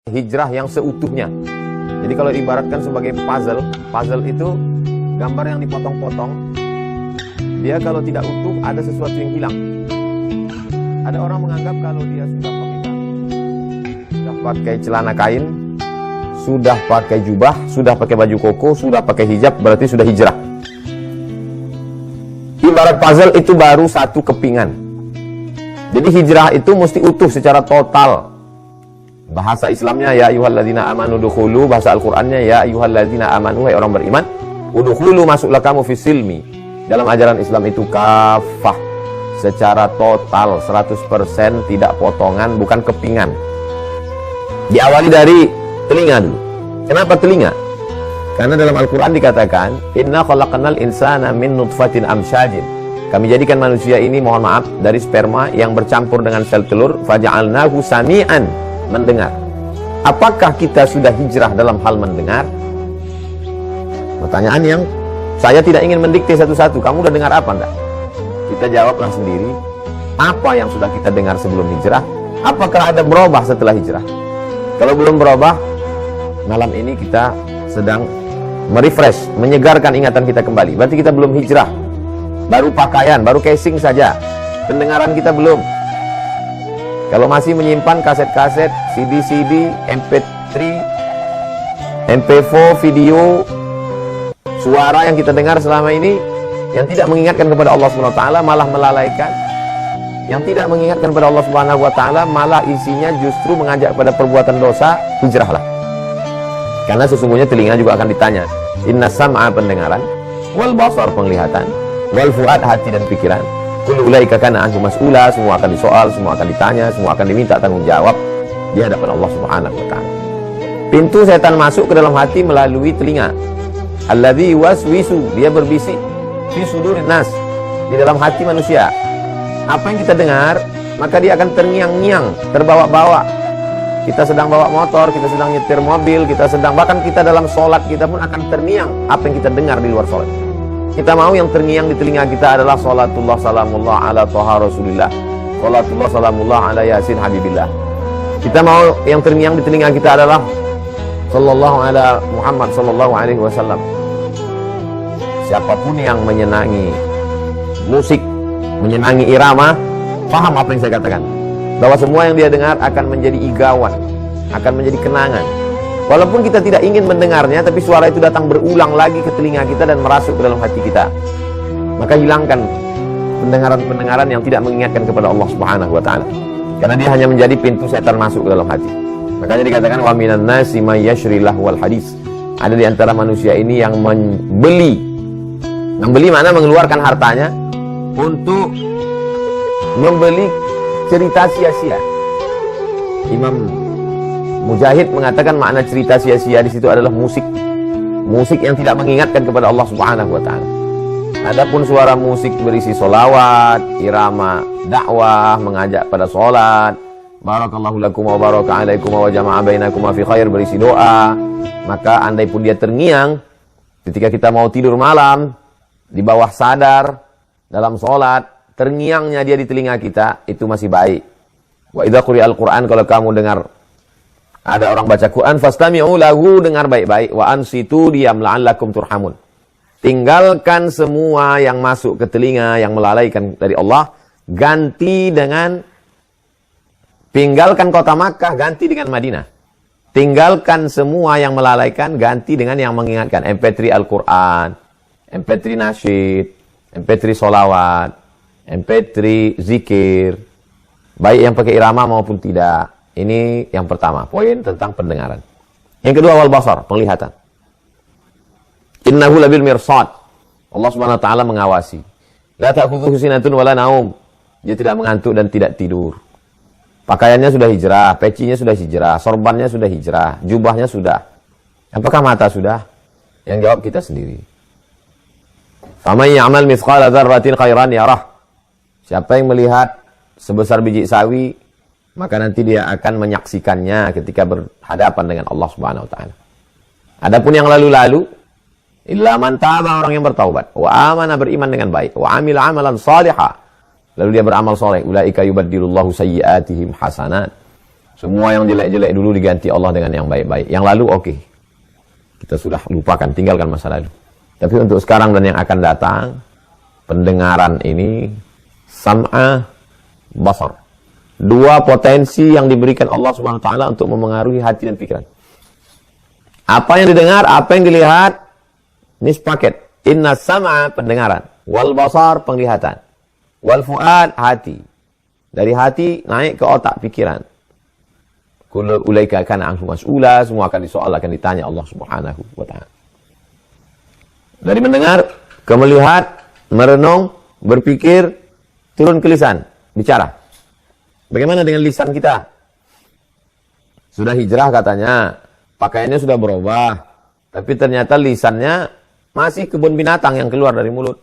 hijrah yang seutuhnya. Jadi kalau ibaratkan sebagai puzzle, puzzle itu gambar yang dipotong-potong. Dia kalau tidak utuh ada sesuatu yang hilang. Ada orang menganggap kalau dia sudah pakai celana kain, sudah pakai jubah, sudah pakai baju koko, sudah pakai hijab, berarti sudah hijrah. Ibarat puzzle itu baru satu kepingan. Jadi hijrah itu mesti utuh secara total. Bahasa Islamnya ya ayyuhalladzina amanu dukhulu, bahasa Al-Qur'annya ya ayyuhalladzina amanu, hai orang beriman, udkhulu, masuklah kamu fi silmi. Dalam ajaran Islam itu kafah, secara total 100%, tidak potongan, bukan kepingan. Diawali dari telinga dulu. Kenapa telinga? Karena dalam Al-Qur'an dikatakan inna khalaqnal insana min nutfatin amsyajin. Kami jadikan manusia ini, mohon maaf, dari sperma yang bercampur dengan sel telur, faja'alnahu sami'an, mendengar. Apakah kita sudah hijrah dalam hal mendengar? Pertanyaan yang saya tidak ingin mendikte satu-satu. Kamu udah dengar apa enggak? Kita jawablah sendiri. Apa yang sudah kita dengar sebelum hijrah? Apakah ada berubah setelah hijrah? Kalau belum berubah, malam ini kita sedang merefresh, menyegarkan ingatan kita kembali. Berarti kita belum hijrah. Baru pakaian, baru casing saja. Pendengaran kita belum. Kalau masih menyimpan kaset-kaset, CD-CD, MP3, MP4, video, suara yang kita dengar selama ini, yang tidak mengingatkan kepada Allah Subhanahu wa taala, malah melalaikan. Yang tidak mengingatkan kepada Allah Subhanahu wa taala, malah isinya justru mengajak pada perbuatan dosa, hijrahlah. Karena sesungguhnya telinga juga akan ditanya. Inna sam'a, pendengaran, wal basar, penglihatan, wal fuad, hati dan pikiran. Kullu ulaika kana anhu mas'ula, semua akan disoal, semua akan ditanya, semua akan diminta tanggung jawab di hadapan Allah Subhanahu wa taala. Pintu setan masuk ke dalam hati melalui telinga. Alladzi waswisu, dia berbisik fi sudurin nas, di dalam hati manusia. Apa yang kita dengar, maka dia akan terngiang-ngiang, terbawa-bawa. Kita sedang bawa motor, kita sedang nyetir mobil, kita sedang, bahkan kita dalam sholat, kita pun akan terngiang apa yang kita dengar di luar sholat. Kita mau yang terngiang di telinga kita adalah sholatullah salamullah ala toha rasulillah, sholatullah salamullah ala yasin habibillah. Kita mau yang terngiang di telinga kita adalah sallallahu ala Muhammad sallallahu alaihi wasallam. Siapapun yang menyenangi musik, menyenangi irama, paham apa yang saya katakan, bahwa semua yang dia dengar akan menjadi igawan, akan menjadi kenangan. Walaupun kita tidak ingin mendengarnya, tapi suara itu datang berulang lagi ke telinga kita dan merasuk ke dalam hati kita. Maka hilangkan pendengaran-pendengaran yang tidak mengingatkan kepada Allah Subhanahu wa taala. Karena dia hanya menjadi pintu setan masuk ke dalam hati. Makanya dikatakan wa minan nasi may yashri lahwal hadis. Ada di antara manusia ini yang membeli. Membeli mana? Mengeluarkan hartanya untuk membeli cerita sia-sia. Imam Mujahid mengatakan makna cerita sia-sia di situ adalah musik. Musik yang tidak mengingatkan kepada Allah Subhanahu wa taala. Adapun suara musik berisi solawat, irama dakwah, mengajak pada solat, barakallahu lakum wa baraka alaikum wa jama'a bainakum fi khair, berisi doa, maka andai pun dia terngiang ketika kita mau tidur malam, di bawah sadar, dalam solat, terngiangnya dia di telinga kita, itu masih baik. Wa idza quri'al Qur'an, kalau kamu dengar ada orang baca Quran, fastami'u lahu, dengar baik-baik, wa ansitu, diam, la'allakum turhamun. Tinggalkan semua yang masuk ke telinga yang melalaikan dari Allah, ganti dengan, tinggalkan kota Makkah, ganti dengan Madinah. Tinggalkan semua yang melalaikan, ganti dengan yang mengingatkan. MP3 Al-Quran, MP3 nasyid, MP3 solawat, MP3 zikir, baik yang pakai irama maupun tidak. Ini yang pertama, poin tentang pendengaran. Yang kedua, wal basar, penglihatan. Innahu labil mirsad. Allah Subhanahu wa taala mengawasi. La ta'khudhuhu sinatun wala naum. Dia tidak mengantuk dan tidak tidur. Pakaiannya sudah hijrah, pecinya sudah hijrah, sorbannya sudah hijrah, jubahnya sudah. Apakah mata sudah? Yang jawab kita sendiri. Faman ya'mal mithqala dzarratin khairan yarah. Siapa yang melihat sebesar biji sawi, maka nanti dia akan menyaksikannya ketika berhadapan dengan Allah Subhanahu wa taala. Adapun yang lalu-lalu, illa man taba, orang yang bertaubat, wa amana, beriman dengan baik, wa amila amalan salihah, lalu dia beramal soleh, ulaika yubaddilullahu sayyiatihim hasanat. Semua yang jelek-jelek dulu diganti Allah dengan yang baik-baik. Yang lalu oke. Kita sudah lupakan, tinggalkan masa lalu. Tapi untuk sekarang dan yang akan datang, pendengaran ini sam'a, basar. Dua potensi yang diberikan Allah Subhanahu wa taala untuk memengaruhi hati dan pikiran. Apa yang didengar, apa yang dilihat, ini sepaket. Inna sam'a, pendengaran, wal basar, penglihatan, wal fuad, hati. Dari hati naik ke otak, pikiran. Kullu ulaika kana anhu mas'ula, semua akan disoal, akan ditanya Allah Subhanahu wa taala. Dari mendengar ke melihat, merenung, berpikir, turun ke lisan, bicara. Bagaimana dengan lisan kita? Sudah hijrah katanya, pakaiannya sudah berubah, tapi ternyata lisannya masih kebun binatang yang keluar dari mulut.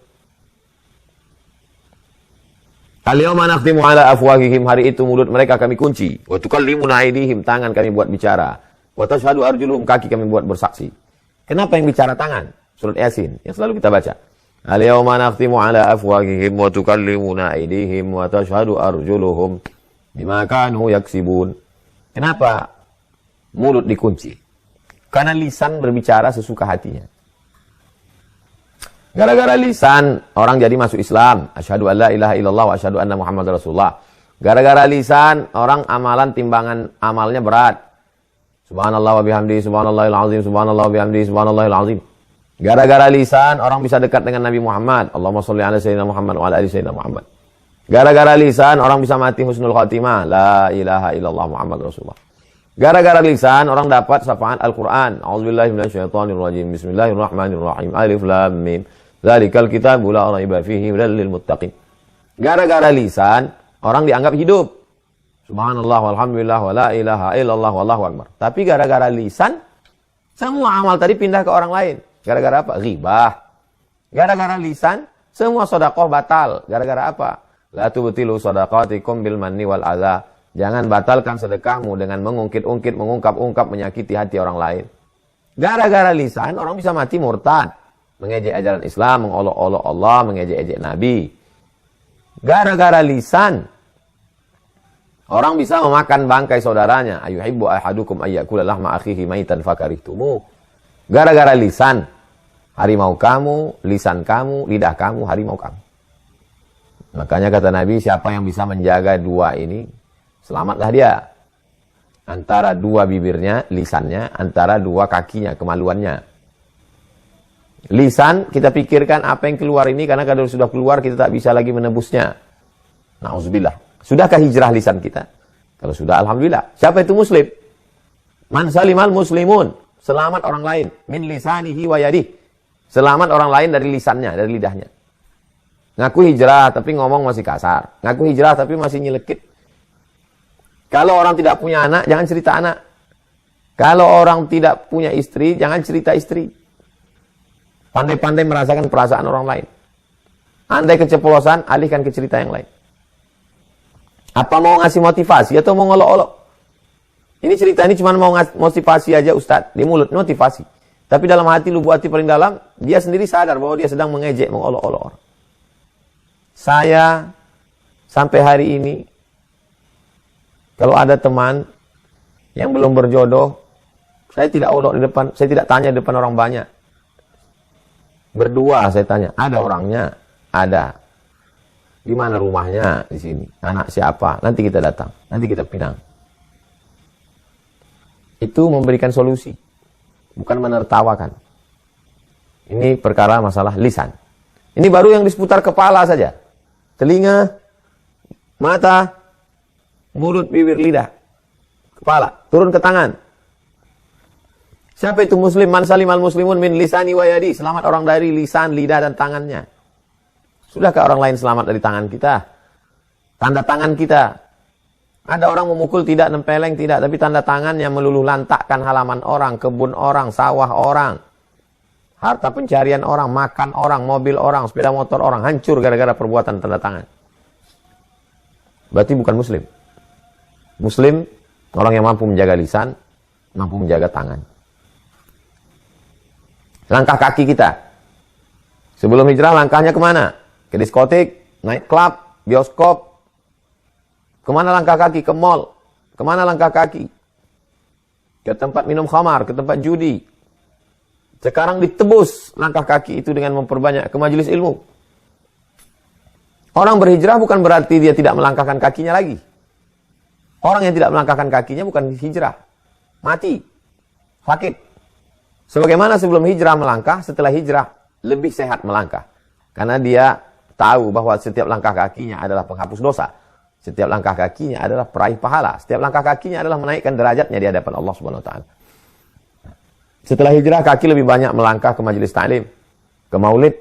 Al-yawma nakhtimu ala afwahihim, hari itu mulut mereka kami kunci. Wa tukallimuna aydihim, tangan kami buat bicara. Wa tashhadu arjuluhum, kaki kami buat bersaksi. Kenapa yang bicara tangan? Surat Yasin yang selalu kita baca. Al-yawma nakhtimu ala afwahihim wa tukallimuna aydihim wa tashhadu arjuluhum bima kanu yaksibun. Kenapa mulut dikunci? Karena lisan berbicara sesuka hatinya. Gara-gara lisan, orang jadi masuk Islam. Asyhadu an la ilaha illallah wa asyhadu anna Muhammadar Rasulullah. Gara-gara lisan, orang amalan timbangan amalnya berat. Subhanallah wa bihamdi, subhanallahil azim, subhanallah wa bihamdi, subhanallahil azim. Gara-gara lisan, orang bisa dekat dengan Nabi Muhammad. Allahumma sholli ala sayyidina Muhammad wa ala ali sayyidina Muhammad. Gara-gara lisan, orang bisa mati husnul khatimah. La ilaha illallah Muhammad Rasulullah. Gara-gara lisan, orang dapat syafaat Al-Quran. A'udzubillahi minasyaitonirrajim. Bismillahirrahmanirrahim. Alif lam mim. Dzalikal kitabu la raiba fihi hudal lil muttaqin. Gara-gara lisan, orang dianggap hidup. Subhanallah walhamdulillah wa la ilaha illallah wallahu akbar. Tapi gara-gara lisan, semua amal tadi pindah ke orang lain. Gara-gara apa? Ghibah. Gara-gara lisan, semua sedekah batal. Gara-gara apa? La tubtilu shadaqatikum bil manni wal adza. Jangan batalkan sedekahmu dengan mengungkit-ungkit, mengungkap-ungkap, menyakiti hati orang lain. Gara-gara lisan, orang bisa mati murtad. Mengejek ajaran Islam, mengolok-olok Allah, mengejek-ejek Nabi. Gara-gara lisan, orang bisa memakan bangkai saudaranya. Ayuhibbu ahadukum ayyakula lahma akhihi maitan fakarihtumu. Gara-gara lisan, harimau kamu, lisan kamu, lidah kamu, harimau kamu. Makanya kata Nabi, siapa yang bisa menjaga dua ini, selamatlah dia. Antara dua bibirnya, lisannya, antara dua kakinya, kemaluannya. Lisan, kita pikirkan apa yang keluar ini, karena kalau sudah keluar, kita tak bisa lagi menebusnya. Na'udzubillah. Sudahkah hijrah lisan kita? Kalau sudah, alhamdulillah. Siapa itu muslim? Man salimal muslimun. Selamat orang lain. Min lisanihi wa yadih. Selamat orang lain dari lisannya, dari lidahnya. Ngaku hijrah, tapi ngomong masih kasar. Ngaku hijrah, tapi masih nyelekit. Kalau orang tidak punya anak, jangan cerita anak. Kalau orang tidak punya istri, jangan cerita istri. Pandai-pandai merasakan perasaan orang lain. Andai keceplosan, alihkan ke cerita yang lain. Apa mau ngasih motivasi atau mau ngolok-olok? Ini cerita ini cuma mau ngasih motivasi aja Ustadz. Di mulut motivasi. Tapi dalam hati, lubuk hati paling dalam, dia sendiri sadar bahwa dia sedang mengejek, mengolok-olok orang. Saya, sampai hari ini, kalau ada teman yang belum berjodoh, saya tidak olok di depan, saya tidak tanya di depan orang banyak. Berdua saya tanya, ada orangnya? Ada. Di mana rumahnya? Di sini. Anak siapa? Nanti kita datang. Nanti kita pinang. Itu memberikan solusi. Bukan menertawakan. Ini perkara masalah lisan. Ini baru yang di seputar kepala saja. Telinga, mata, mulut, bibir, lidah. Kepala. Turun ke tangan. Siapa itu muslim? Man salimal muslimun min lisani wa yadi. Selamat orang dari lisan, lidah, dan tangannya. Sudahkah orang lain selamat dari tangan kita? Tanda tangan kita. Ada orang memukul tidak, nempeleng tidak. Tapi tanda tangan yang meluluh lantakkan halaman orang, kebun orang, sawah orang. Harta pencarian orang, makan orang, mobil orang, sepeda motor orang. Hancur gara-gara perbuatan tanda tangan. Berarti bukan muslim. Muslim, orang yang mampu menjaga lisan, mampu menjaga tangan. Langkah kaki kita. Sebelum hijrah langkahnya kemana? Ke diskotik, night club, bioskop. Kemana langkah kaki? Ke mall. Kemana langkah kaki? Ke tempat minum khamar, ke tempat judi. Sekarang ditebus langkah kaki itu dengan memperbanyak ke majelis ilmu. Orang berhijrah bukan berarti dia tidak melangkahkan kakinya lagi. Orang yang tidak melangkahkan kakinya bukan hijrah. Mati. Sakit. Sebagaimana sebelum hijrah melangkah, setelah hijrah lebih sehat melangkah. Karena dia tahu bahwa setiap langkah kakinya adalah penghapus dosa. Setiap langkah kakinya adalah peraih pahala. Setiap langkah kakinya adalah menaikkan derajatnya di hadapan Allah Subhanahu wa taala. Setelah hijrah, kaki lebih banyak melangkah ke majelis ta'lim, ke maulid,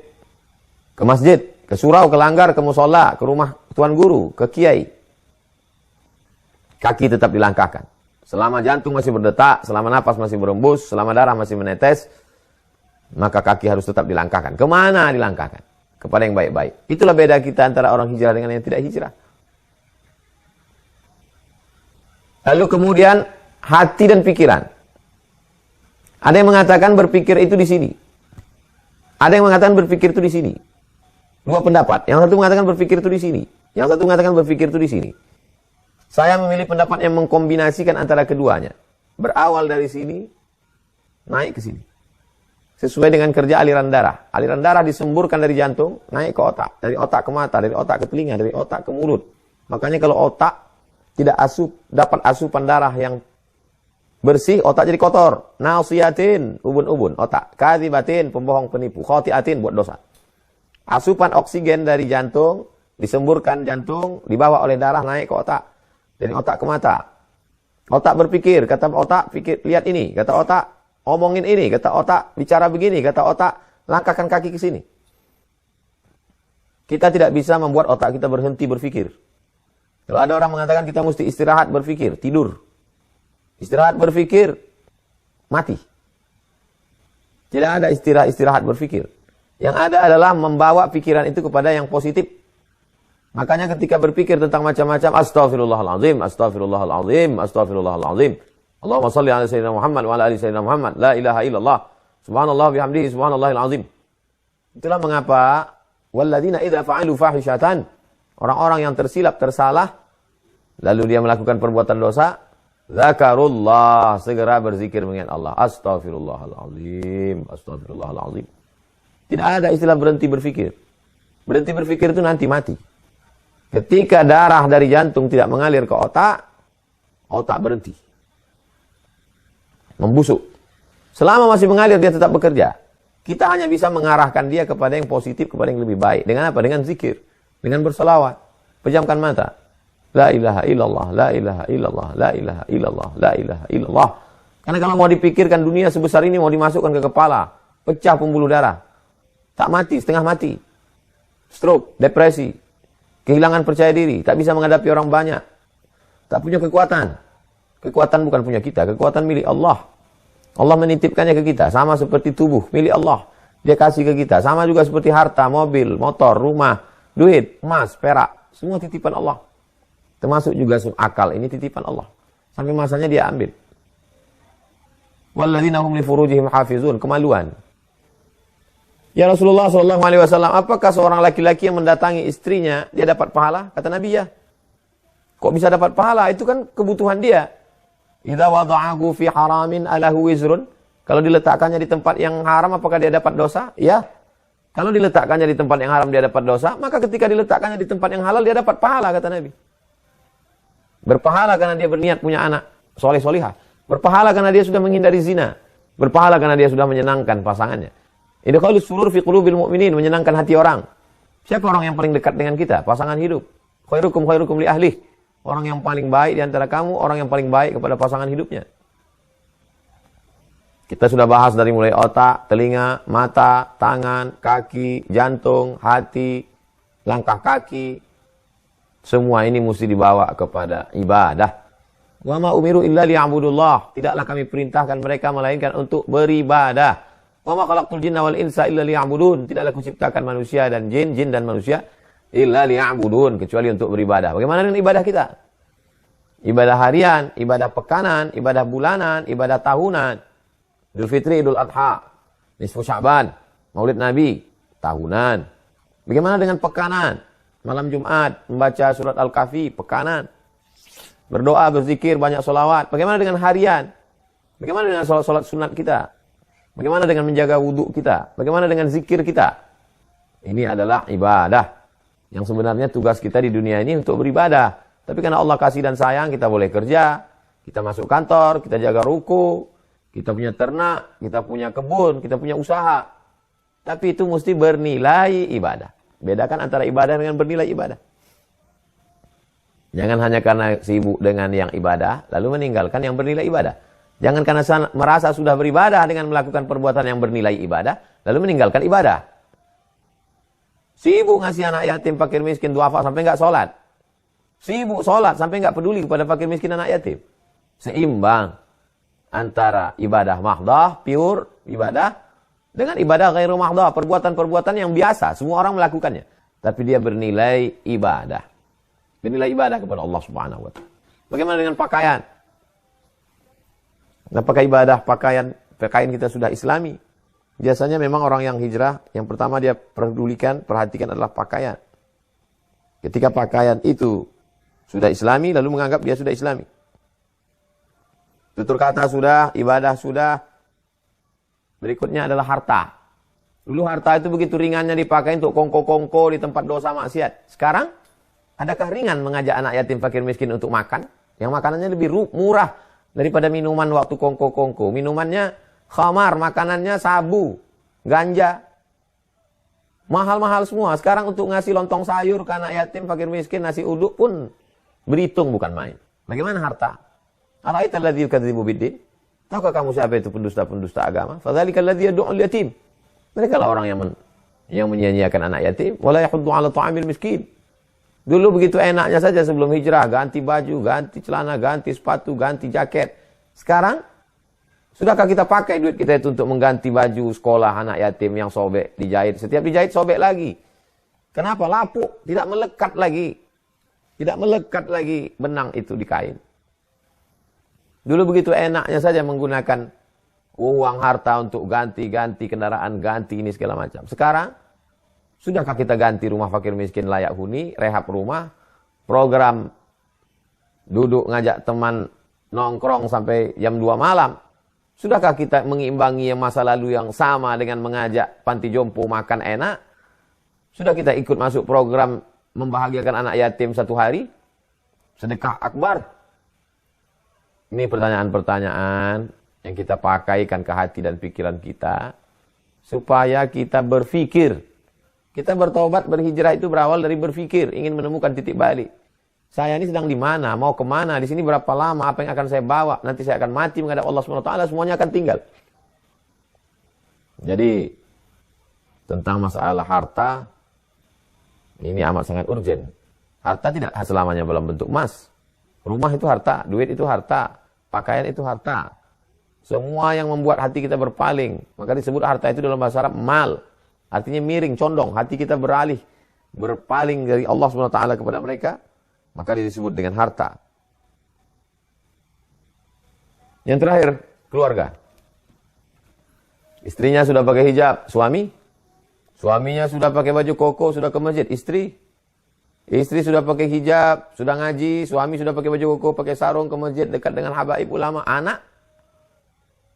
ke masjid, ke surau, ke langgar, ke musola, ke rumah tuan guru, ke kiai. Kaki tetap dilangkahkan. Selama jantung masih berdetak, selama napas masih berembus, selama darah masih menetes, maka kaki harus tetap dilangkahkan. Kemana dilangkahkan? Kepada yang baik-baik. Itulah beda kita antara orang hijrah dengan yang tidak hijrah. Lalu kemudian hati dan pikiran. Ada yang mengatakan berpikir itu di sini. Ada yang mengatakan berpikir itu di sini. Dua pendapat. Yang satu mengatakan berpikir itu di sini. Yang satu mengatakan berpikir itu di sini. Saya memilih pendapat yang mengkombinasikan antara keduanya. Berawal dari sini, naik ke sini. Sesuai dengan kerja aliran darah. Aliran darah disemburkan dari jantung, naik ke otak. Dari otak ke mata, dari otak ke telinga, dari otak ke mulut. Makanya kalau otak tidak dapat asupan darah yang bersih, otak jadi kotor. Nasiyatin, ubun-ubun, otak. Kadzibatin, pembohong penipu. Khotiatin, buat dosa. Asupan oksigen dari jantung, disemburkan jantung, dibawa oleh darah naik ke otak. Dari otak ke mata. Otak berpikir, kata otak, pikir, lihat ini. Kata otak, omongin ini. Kata otak, bicara begini. Kata otak, langkahkan kaki ke sini. Kita tidak bisa membuat otak kita berhenti berpikir. Kalau ada orang mengatakan kita mesti istirahat berpikir, tidur. Istirahat berpikir, mati. Tidak ada istirahat berpikir. Yang ada adalah membawa pikiran itu kepada yang positif. Makanya ketika berpikir tentang macam-macam, astaghfirullahaladzim, astaghfirullahaladzim, astaghfirullahaladzim. Allahumma salli ala sayyidina Muhammad wa ala ali sayyidina Muhammad. La ilaha illallah. Subhanallah bihamdihi, subhanallahil azim. Itulah mengapa walladzina idza fa'alu fahishatan, orang-orang yang tersilap, tersalah, lalu dia melakukan perbuatan dosa, zakarullah, segera berzikir mengingat Allah. Astaghfirullahaladzim, astaghfirullahaladzim. Tidak ada istilah berhenti berpikir. Berhenti berpikir itu nanti mati. Ketika darah dari jantung tidak mengalir ke otak, otak berhenti. Membusuk. Selama masih mengalir, dia tetap bekerja. Kita hanya bisa mengarahkan dia kepada yang positif, kepada yang lebih baik. Dengan apa? Dengan zikir. Dengan berselawat. Pejamkan mata. La ilaha illallah, la ilaha illallah, la ilaha illallah, la ilaha illallah. Karena kalau mau dipikirkan dunia sebesar ini mau dimasukkan ke kepala, pecah pembuluh darah. Tak mati, setengah mati. Stroke, depresi, kehilangan percaya diri, tak bisa menghadapi orang banyak. Tak punya kekuatan. Kekuatan bukan punya kita, kekuatan milik Allah. Allah menitipkannya ke kita, sama seperti tubuh milik Allah. Dia kasih ke kita, sama juga seperti harta, mobil, motor, rumah, duit, emas, perak, semua titipan Allah. Termasuk juga akal, ini titipan Allah. Sampai masanya dia ambil. Walladzina hum li furujihim hafizun, kemaluan. Ya Rasulullah SAW, apakah seorang laki-laki yang mendatangi istrinya, dia dapat pahala? Kata Nabi, ya. Kok bisa dapat pahala? Itu kan kebutuhan dia. Idza wada'ahu fi haramin alahu wizrun. Kalau diletakkannya di tempat yang haram, apakah dia dapat dosa? Ya. Kalau diletakkannya di tempat yang haram, dia dapat dosa. Maka ketika diletakkannya di tempat yang halal, dia dapat pahala, kata Nabi. Berpahala karena dia berniat punya anak soleh-solihah. Berpahala karena dia sudah menghindari zina. Berpahala karena dia sudah menyenangkan pasangannya. Idkhalus surur fi qulubil mu'minin, menyenangkan hati orang. Siapa orang yang paling dekat dengan kita? Pasangan hidup. Khairukum khairukum li ahlih. Orang yang paling baik di antara kamu, orang yang paling baik kepada pasangan hidupnya. Kita sudah bahas dari mulai otak, telinga, mata, tangan, kaki, jantung, hati, langkah kaki. Semua ini mesti dibawa kepada ibadah. Wa ma umiru illa liya'budullah. Tidaklah kami perintahkan mereka melainkan untuk beribadah. Wa ma khalaqtul jinna wal insa illa liya'budun. Tidaklah kuciptakan manusia dan jin dan manusia illa liya'budun, kecuali untuk beribadah. Bagaimana dengan ibadah kita? Ibadah harian, ibadah pekanan, ibadah bulanan, ibadah tahunan. Idul Fitri, Idul Adha, nisfu Sya'ban, Maulid Nabi, tahunan. Bagaimana dengan pekanan? Malam Jumat membaca surat Al-Kahfi, pekanan. berdoa, berzikir, banyak sholawat. Bagaimana dengan harian? Bagaimana dengan sholat sunat kita? Bagaimana dengan menjaga wudhu kita? Bagaimana dengan zikir kita? Ini adalah ibadah. Yang sebenarnya tugas kita di dunia ini untuk beribadah. Tapi karena Allah kasih dan sayang, kita boleh kerja, kita masuk kantor, kita jaga ruko, kita punya ternak, kita punya kebun, kita punya usaha. Tapi itu mesti bernilai ibadah. Bedakan antara ibadah dengan bernilai ibadah. Jangan hanya karena sibuk dengan yang ibadah, lalu meninggalkan yang bernilai ibadah. Jangan karena merasa sudah beribadah dengan melakukan perbuatan yang bernilai ibadah, lalu meninggalkan ibadah. Sibuk ngasih anak yatim, fakir miskin, duafa sampai nggak sholat. Sibuk sholat sampai nggak peduli kepada fakir miskin, anak yatim. Seimbang antara ibadah mahdah, pure ibadah, dengan ibadah ghairu mahdah, perbuatan-perbuatan yang biasa, semua orang melakukannya. Tapi dia bernilai ibadah. Bernilai ibadah kepada Allah Subhanahu wa Ta'ala. Bagaimana dengan pakaian? Apakah ibadah pakaian kita sudah islami? Biasanya memang orang yang hijrah, yang pertama dia perhatikan adalah pakaian. Ketika pakaian itu sudah islami, lalu menganggap dia sudah islami. Tutur kata sudah, ibadah sudah. Berikutnya adalah harta. Dulu harta itu begitu ringannya dipakai untuk kongko-kongko di tempat dosa maksiat. Sekarang, adakah ringan mengajak anak yatim fakir miskin untuk makan? Yang makanannya lebih murah daripada minuman waktu kongko-kongko. Minumannya khamar, makanannya sabu, ganja. Mahal-mahal semua. Sekarang untuk ngasih lontong sayur ke anak yatim fakir miskin, nasi uduk pun berhitung bukan main. Bagaimana harta? Ara'aita alladzi yukadzibu biddin? Tahukah kamu siapa itu pendusta-pendusta agama? Fadzalikal ladzi yad'ul yatim. Mereka lah orang yang menyia-nyiakan anak yatim, wala yahuddu 'ala ta'amil miskin. Dulu begitu enaknya saja sebelum hijrah, ganti baju, ganti celana, ganti sepatu, ganti jaket. Sekarang sudahkah kita pakai duit kita itu untuk mengganti baju sekolah anak yatim yang sobek, dijahit, setiap dijahit sobek lagi. Kenapa? Lapuk, tidak melekat lagi. Tidak melekat lagi benang itu di kain. Dulu begitu enaknya saja menggunakan uang harta untuk ganti-ganti kendaraan, ganti ini segala macam. Sekarang, sudahkah kita ganti rumah fakir miskin layak huni, rehab rumah, program duduk ngajak teman nongkrong sampai jam 2 malam? Sudahkah kita mengimbangi yang masa lalu yang sama dengan mengajak panti jompo makan enak? Sudah kita ikut masuk program membahagiakan anak yatim 1 hari? Sedekah akbar? Ini pertanyaan-pertanyaan yang kita pakaikan ke hati dan pikiran kita supaya kita berpikir. Kita bertobat, berhijrah itu berawal dari berpikir, ingin menemukan titik balik. Saya ini sedang di mana, mau kemana, di sini berapa lama, apa yang akan saya bawa, nanti saya akan mati menghadap Allah SWT, semuanya akan tinggal. Jadi, tentang masalah harta, ini amat sangat urgen. Harta tidak selamanya dalam bentuk emas. Rumah itu harta, duit itu harta, pakaian itu harta. Semua yang membuat hati kita berpaling, maka disebut harta itu dalam bahasa Arab mal. Artinya miring, condong, hati kita berpaling dari Allah SWT kepada mereka, maka disebut dengan harta. Yang terakhir, keluarga. Istrinya sudah pakai hijab, suaminya sudah pakai baju koko, sudah ke masjid, Istri sudah pakai hijab, sudah ngaji, suami sudah pakai baju koko, pakai sarung ke masjid dekat dengan habaib ulama. Anak,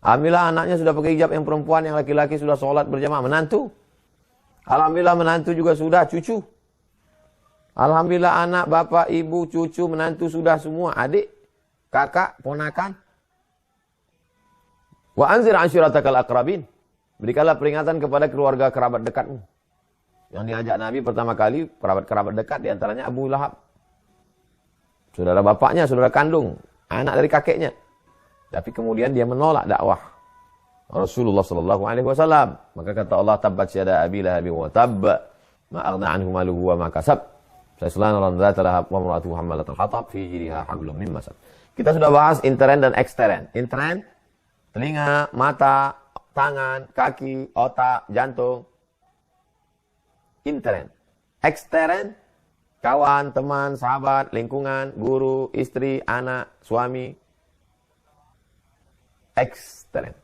alhamdulillah anaknya sudah pakai hijab, yang perempuan, yang laki-laki sudah sholat berjamaah. Menantu, alhamdulillah menantu juga sudah, cucu. Alhamdulillah anak, bapak, ibu, cucu, menantu sudah semua, adik, kakak, ponakan. Wa anzir ashiratakal aqrabin. Berikanlah peringatan kepada keluarga kerabat dekatmu. Yang diajak Nabi pertama kali, kerabat dekat, diantaranya Abu Lahab. Saudara bapaknya, saudara kandung, anak dari kakeknya. Tapi kemudian dia menolak dakwah Rasulullah SAW. Maka kata Allah, tabbat yada abi lahabin wa tabb, ma aghna anhu maluhu wa ma kasab. Sayasla naran dzata lahab wa imra'atuhu hammalatal hatab fi jidha hablum min masad. Kita sudah bahas intern dan ekstern. Intern, telinga, mata, tangan, kaki, otak, jantung. Intern. Ekstern, kawan, teman, sahabat, lingkungan, guru, istri, anak, suami. Ekstern.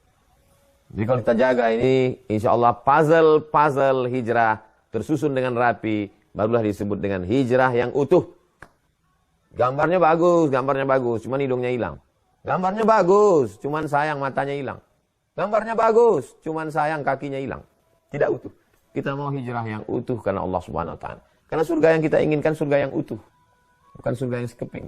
Jadi kalau kita jaga ini, insya Allah puzzle hijrah tersusun dengan rapi, barulah disebut dengan hijrah yang utuh. gambarnya bagus, cuman hidungnya hilang. Gambarnya bagus, cuman sayang matanya hilang. Gambarnya bagus, cuman sayang kakinya hilang. Tidak utuh. Kita mau hijrah yang utuh karena Allah Subhanahu wa taala. Karena surga yang kita inginkan surga yang utuh, bukan surga yang sekeping.